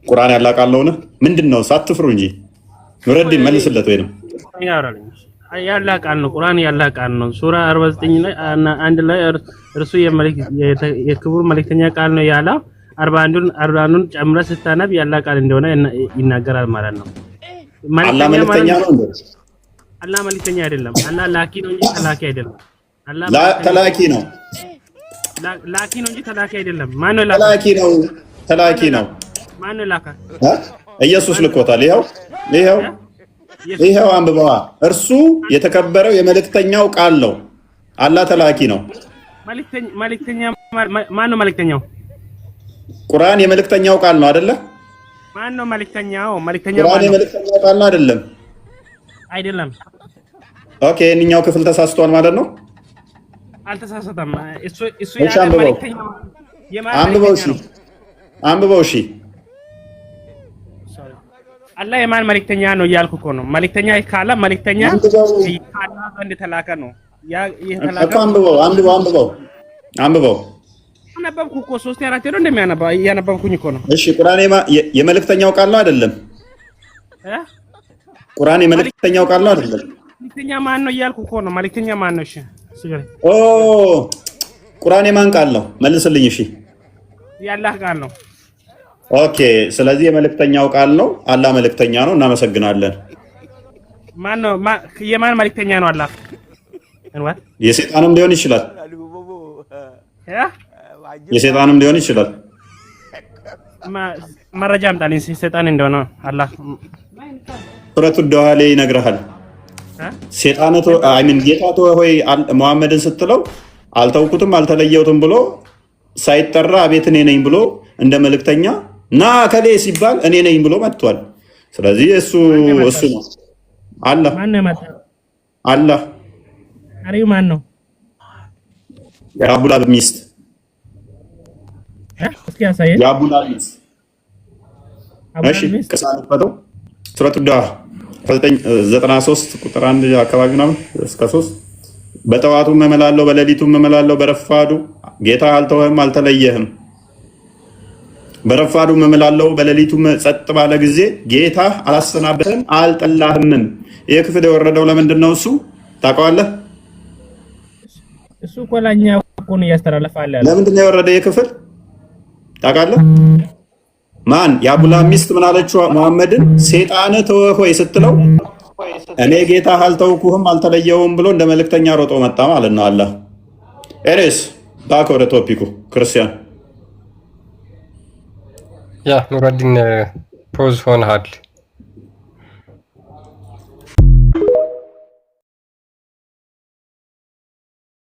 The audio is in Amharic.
ቁርአን ያላቃለውነ ምንድነው? ሳትፍሩ እንጂ ኑረዲን መልስለት ወይ ነው ያላቃል ነው። ቁርአን ያላቃል ነው። ሱራ 49 ላይ አንድ ላይ እርሱ የክቡር መልእክተኛ ቃል ነው ያላ 41ን ጨምረ ስታነብ ያላቃል እንደሆነ ይናገራል ማለት ነው። አላህ መልእክተኛ ነው እንዴ? አላህ መልእክተኛ አይደለም። አላህ ላኪ ነው እንጂ ተላኪ አይደለም። አላህ ተላኪ ነው። ላኪ ነው እንጂ ተላኪ አይደለም። ማን ነው ላካ? ተላኪ ነው። ማን ነው ላካ? ኢየሱስ ልኮታል። ይሄው አንብበዋ። እርሱ የተከበረው የመልእክተኛው ቃል ነው። አላህ ተላኪ ነው። መልእክተኛ ማን ነው? መልእክተኛው ቁርአን የመልእክተኛው ቃል ነው አይደለ? ማን ነው መልእክተኛው? ቁርአን የመልእክተኛው ቃል ነው አይደለም። ኦኬ፣ እኛው ክፍል ተሳስቷል ማለት ነው። አልተሳሳተም። እሱ ያለ መልእክተኛ አንብበው። እሺ አላህ የማን መልእክተኛ ነው እያልኩ እኮ ነው። መልእክተኛ ካለ መልእክተኛ አላህ ዘንድ ተላከ ነው። የተላከ አንብበው። አነበብኩ እኮ 3 4 ነው እንደሚያነባ እያነበብኩኝ እኮ ነው። እሺ ቁርአን የመልእክተኛው ቃል ነው አይደለም? ቁርአን የመልእክተኛው ቃል ነው አይደለም? መልእክተኛ ማን ነው እያልኩ እኮ ነው። መልእክተኛ ማን ነው? እሺ ሲገር ቁርአን የማን ቃል ነው? መልስልኝ። እሺ የአላህ ቃል ነው። ኦኬ፣ ስለዚህ የመልእክተኛው ቃል ነው። አላህ መልእክተኛ ነው። እናመሰግናለን። ማን ነው? የማን መልእክተኛ ነው? አላህ የሰይጣንም ሊሆን ይችላል። የሰይጣንም ሊሆን ይችላል። መረጃ አምጣልኝ ሰይጣን እንደሆነ አላህ ሱረቱ ዱሃ ላይ ይነግርሃል። ሰይጣንቶ ጌታቶ ሆይ መሐመድን ስትለው አልተውኩትም አልተለየውትም ብሎ ሳይጠራ አቤት እኔ ነኝ ብሎ እንደ መልእክተኛ ና ከሌ ሲባል እኔ ነኝ ብሎ መጥቷል። ስለዚህ እሱ ነው አላህ። አላህ አሪው ማን ነው? የአቡላብ ሚስት የአቡላብ ሚስት። እሺ ከሳንፈተው ሱረቱ ዱሃ 93 ቁጥር 1 አካባቢ ነው እስከ 3 በጠዋቱም እመላለሁ በሌሊቱም እመላለሁ በረፋዱ ጌታ አልተወህም አልተለየህም። በረፋዱም እመላለሁ በሌሊቱም ጸጥ ባለ ጊዜ ጌታ አላሰናበተህም አልጠላህም። ይሄ ክፍል የወረደው ለምንድን ነው? እሱ ታውቀዋለህ? እሱ ኮላኛ እኮ ነው ያስተላልፋል። ለምንድን ነው የወረደ ይሄ ክፍል ታውቃለህ? ማን የአቡላ ሚስት ምን አለችው? መሐመድን ሰይጣን ተወህ ሆይ ስትለው እኔ ጌታ አልተውኩህም አልተለየውም ብሎ እንደ መልእክተኛ ሮጦ መጣ ማለት ነው። አላህ ኤሬስ ባክ ወደ ቶፒኩ ክርስቲያን ኑረዲን ፖዝ ሆነሃል።